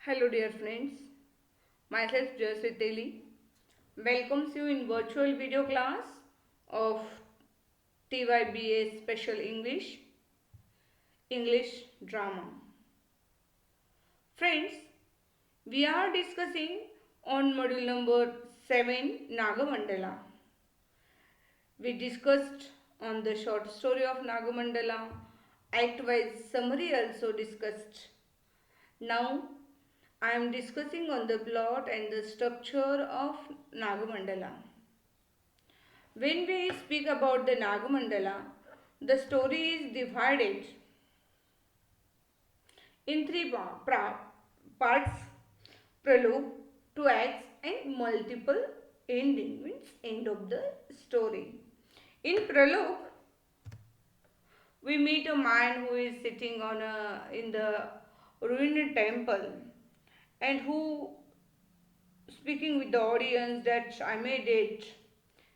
Hello dear friends, myself Jayashri teli welcomes you in virtual video class of TYBA Special English Drama. Friends, we are discussing on module number 7 Nagamandala. We discussed on the short story of Nagamandala, act-wise summary also discussed. Now I am discussing on the plot and the structure of Nagamandala. When we speak about the Nagamandala, the story is divided in three parts: prologue, two acts, and multiple ending, means end of the story. In prologue, we meet a man who is sitting in the ruined temple and who speaking with the audience that I made it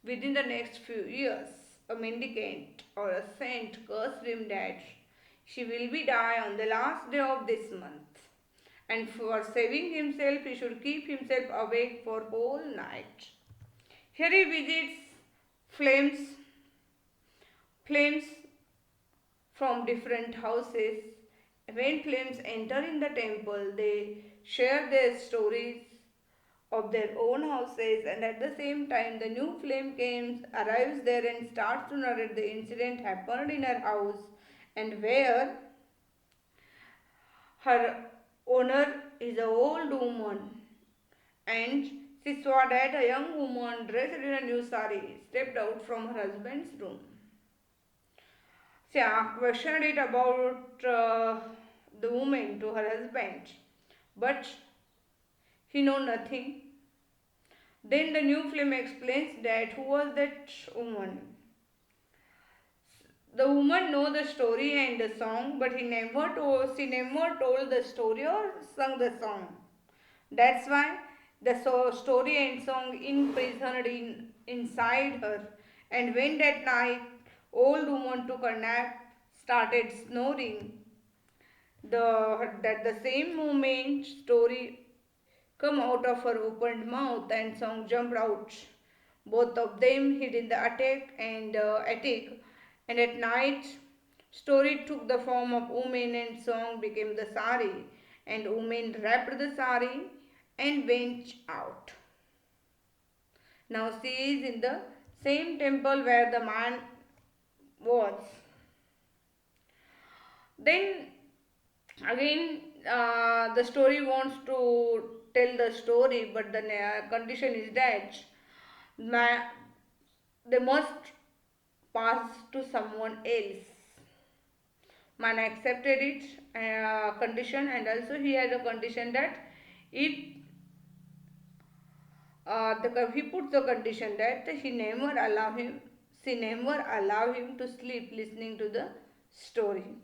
within the next few years. A mendicant or a saint cursed him that she will be die on the last day of this month, and for saving himself he should keep himself awake for whole night. Here he visits flames from different houses. When flames enter in the temple, they share their stories of their own houses, and at the same time the new flame arrives there and starts to narrate the incident happened in her house, and where her owner is an old woman, and she saw that a young woman dressed in a new sari stepped out from her husband's room. She questioned it about the woman to her husband, but he knew nothing. Then the new flame explains that who was that woman. The woman know the story and the song, but she never told the story or sung the song. That's why the story and song imprisoned inside her. And when that night old woman took a nap, started snoring, that the same moment story come out of her opened mouth and song jumped out. Both of them hid in the attic, and at night story took the form of woman and song became the sari, and woman wrapped the sari and went out. Now she is in the same temple where the man was. Then again the story wants to tell the story, but the condition is that they must pass to someone else. Man accepted it condition, and also he had a condition that it he put the condition that she never allow him to sleep listening to the story.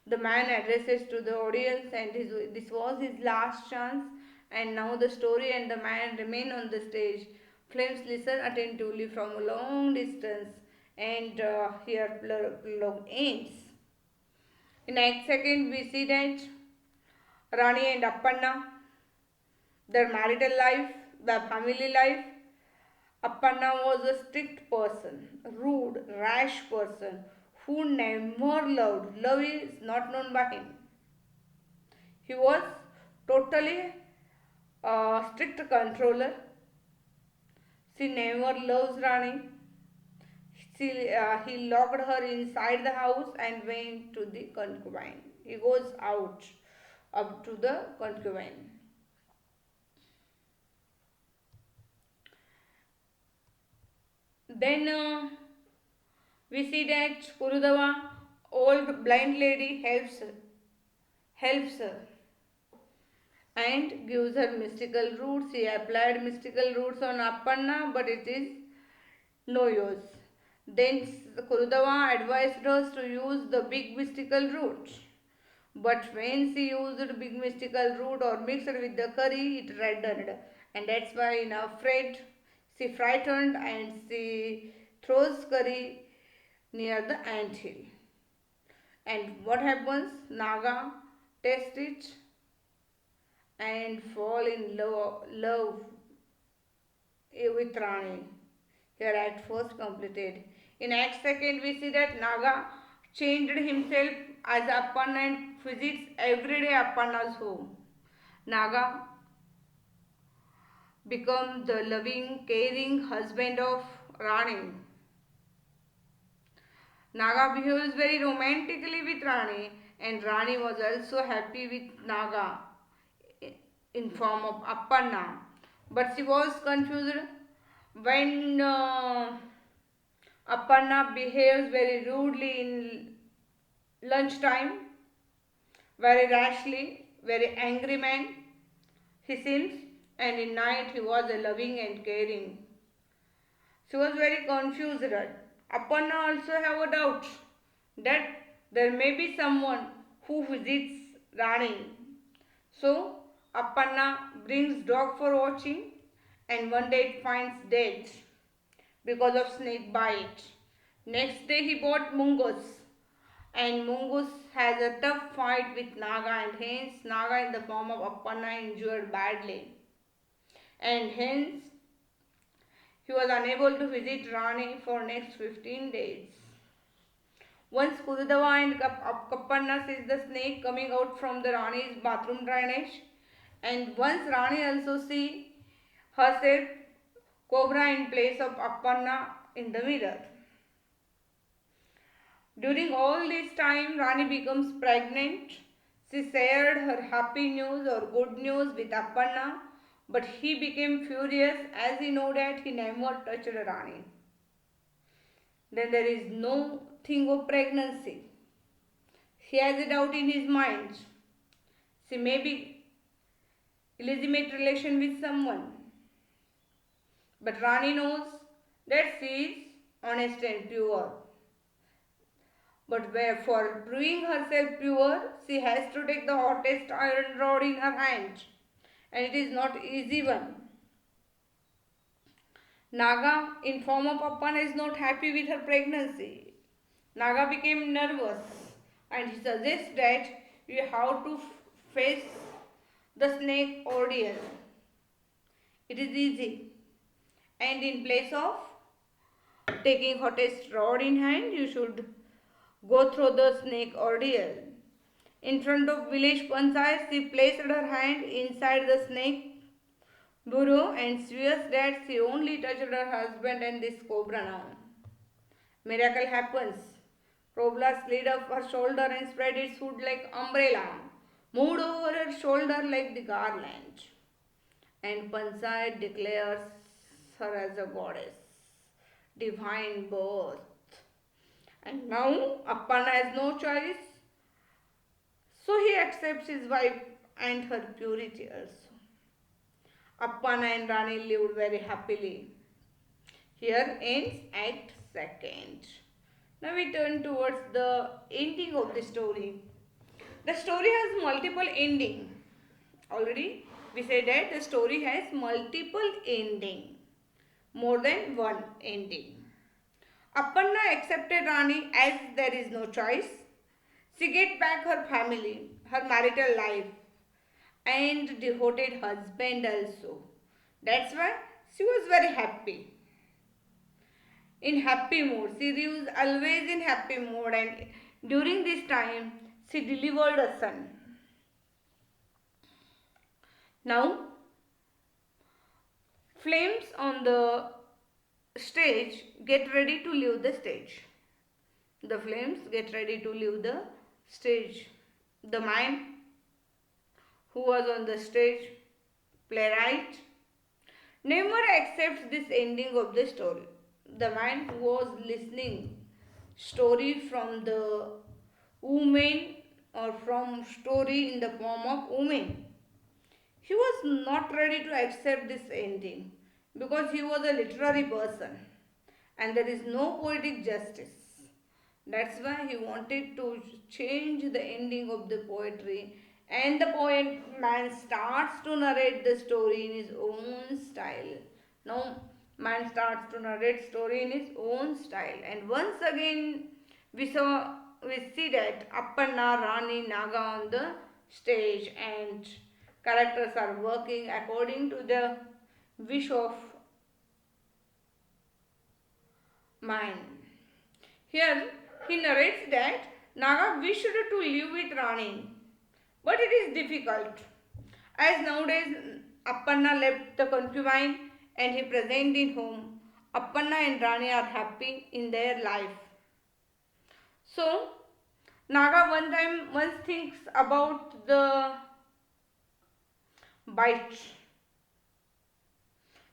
The man addresses to the audience, and this was his last chance, and now the story and the man remain on the stage. Flames listen attentively from a long distance, and here prologue ends. In next second we see that Rani and Appanna, their marital life, their family life. Appanna was a strict person, rude, rash person who never loved. Love is not known by him. He was totally a strict controller. She never loves Rani. He locked her inside the house and went to the concubine. He goes out up to the concubine. Then we see that Kurudava, old blind lady, helps her and gives her mystical roots. He applied mystical roots on Appanna, but it is no use. Then Kurudava advised us to use the big mystical root. But when she used big mystical root or mixed with the curry, it reddened. And that's why in afraid, she frightened and she throws curry near the ant hill. And what happens? Naga tastes it and fall in love with Rani. Here Act first completed. In Act second we see that Naga changed himself as Appanna and visits every day Appanna's home. Naga become the loving, caring husband of Rani. Naga behaves very romantically with Rani, and Rani was also happy with Naga in form of Appanna. But she was confused when Appanna behaves very rudely in lunchtime, very rashly, very angry man he seems, and in night he was a loving and caring. She was very confused. Aparna also have a doubt that there may be someone who visits Rani. So Aparna brings dog for watching, and one day it finds dead because of snake bite. Next day he bought Mungus, and Mungus has a tough fight with Naga, and hence Naga in the form of Appanna injured badly, and hence he was unable to visit Rani for next 15 days. Once Kududava and Kappanna sees the snake coming out from the Rani's bathroom drainage, and once Rani also see herself cobra in place of Appanna in the mirror. During all this time, Rani becomes pregnant. She shared her happy news or good news with Appanna, but he became furious as he knew that he never touched Rani. Then there is no thing of pregnancy. He has a doubt in his mind. She may be illegitimate relation with someone. But Rani knows that she is honest and pure. But for proving herself pure, she has to take the hottest iron rod in her hand. And it is not easy one. Naga, in form of Appan, is not happy with her pregnancy. Naga became nervous and he suggests that you have to face the snake ordeal. It is easy. And in place of taking hottest rod in hand, you should go through the snake ordeal. In front of village panchayat, she placed her hand inside the snake burrow and swears that she only touched her husband and this cobra now. Miracle happens. Cobra slid up her shoulder and spread its hood like umbrella, moved over her shoulder like the garland. And Panchayat declares her as a goddess, divine birth. And now Appanna has no choice, so he accepts his wife and her purity also. Appanna and Rani lived very happily. Here ends Act 2nd. Now we turn towards the ending of the story. The story has multiple endings. Already we said that the story has multiple endings, more than one ending. Appanna accepted Rani as there is no choice. She get back her family, her marital life, and devoted husband also. That's why she was very happy. In happy mood. She lives always in happy mood, and during this time she delivered a son. Now flames on the stage get ready to leave the stage. The flames get ready to leave the stage. The man who was on the stage, playwright, never accepts this ending of the story. The man who was listening story from the woman or from story in the form of woman, he was not ready to accept this ending because he was a literary person and there is no poetic justice. That's why he wanted to change the ending of the poetry, and the poet man starts to narrate the story in his own style. Now man starts to narrate story in his own style, and once again we see that Appanna, Rani, Naga on the stage, and characters are working according to the wish of mine. Here he narrates that Naga wished to live with Rani, but it is difficult. As nowadays Appanna left the concubine and he present in home, Appanna and Rani are happy in their life. So Naga once thinks about the bite.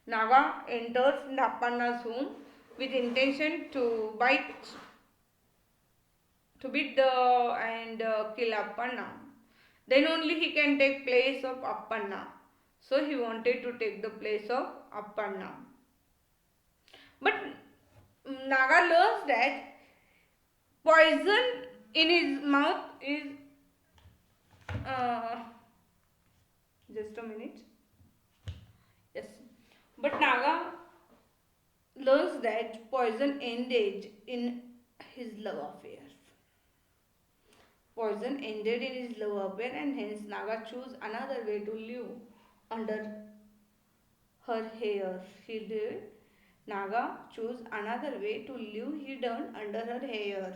Naga enters Appanna's home with intention to beat and kill Appanna. Then only he can take place of Appanna. So he wanted to take the place of Appanna. But Naga learns that poison in his mouth is just a minute. Yes. But Naga learns that poison ended in his love affair. Poison ended in his love affair and hence Naga chose another way to live under her hair. Naga chose another way to live hidden under her hair.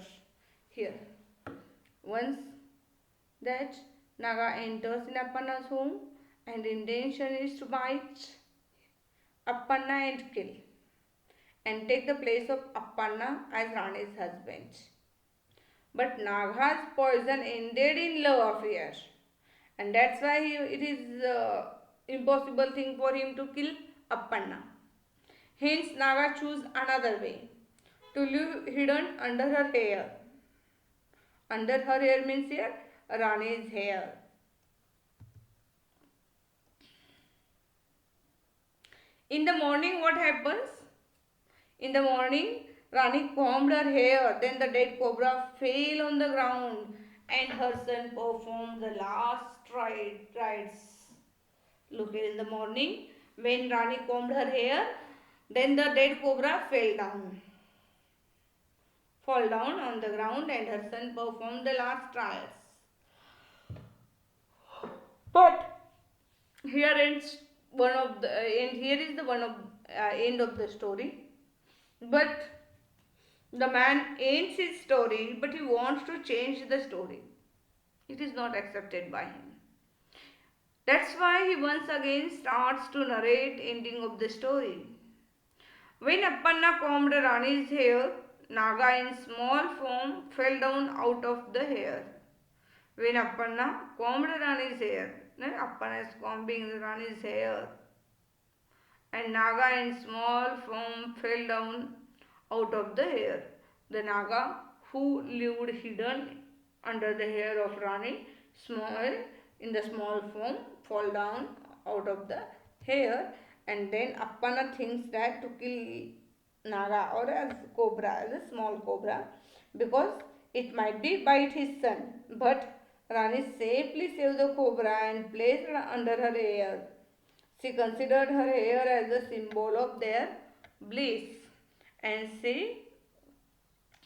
Here. Once that Naga enters in Appanna's home and intention is to bite Appanna and kill and take the place of Appanna as Rani's husband. But Naga's poison ended in love affair and that's why it is impossible thing for him to kill Appanna. Hence Naga choose another way to live hidden under her hair. Under her hair means here Rani's hair. In the morning what happens? In the morning Rani combed her hair, then the dead cobra fell on the ground and her son performed the last rites. Look here in the morning when Rani combed her hair, then the dead cobra fell down on the ground and her son performed the last rites. But here ends one of the and here is the one of end of the story. But the man ends his story, but he wants to change the story. It is not accepted by him. That's why he once again starts to narrate ending of the story. When Appanna combed Rani's hair, Naga in small form fell down out of the hair. When Appanna combed Rani's hair, Appanna is combing Rani's hair and Naga in small form fell down out of the hair. The Naga who lived hidden under the hair of Rani in the small form fall down out of the hair and then Appanna thinks that to kill Naga or as cobra, as a small cobra because it might be bite his son. But Rani safely saved the cobra and placed it under her hair. She considered her hair as a symbol of their bliss and she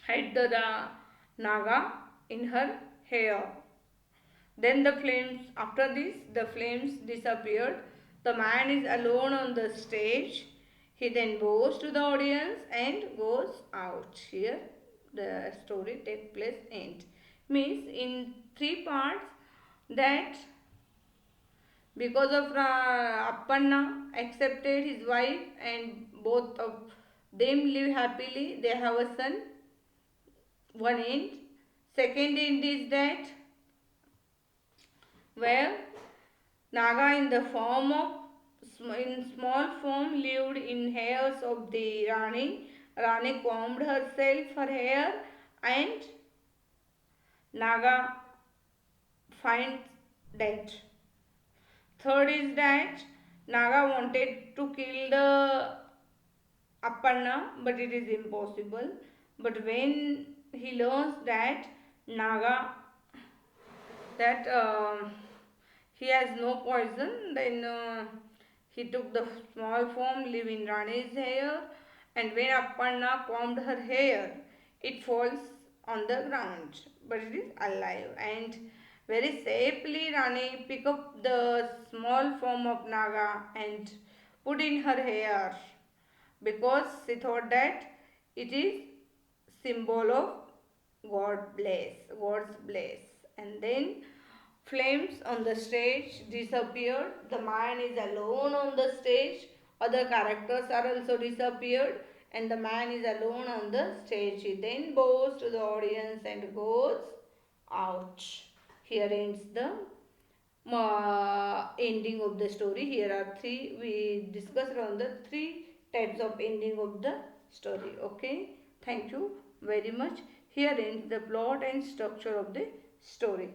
hid the Naga in her hair. Then after this, the flames disappeared. The man is alone on the stage. He then goes to the audience and goes out. Here the story takes place end. Means in 3 parts that because of Appanna accepted his wife and both of them live happily. They have a son. One end. Second end is that where Naga in the form of in small form lived in hairs of the Rani. Rani combed her hair and Naga finds dead. Third is that Naga wanted to kill the Appanna but it is impossible. But when he learns that Naga he has no poison, then he took the small form, live in Rani's hair, and when Appanna combed her hair, it falls on the ground, but it is alive. And Very safely Rani pick up the small form of Naga and put in her hair because she thought that it is symbol of God's bless. And then flames on the stage disappeared. The man is alone on the stage. Other characters are also disappeared and the man is alone on the stage. He then bows to the audience and goes out. Here ends the ending of the story. Here are three, we discussed on the three types of ending of the story. Okay, thank you very much. Here ends the plot and structure of the story.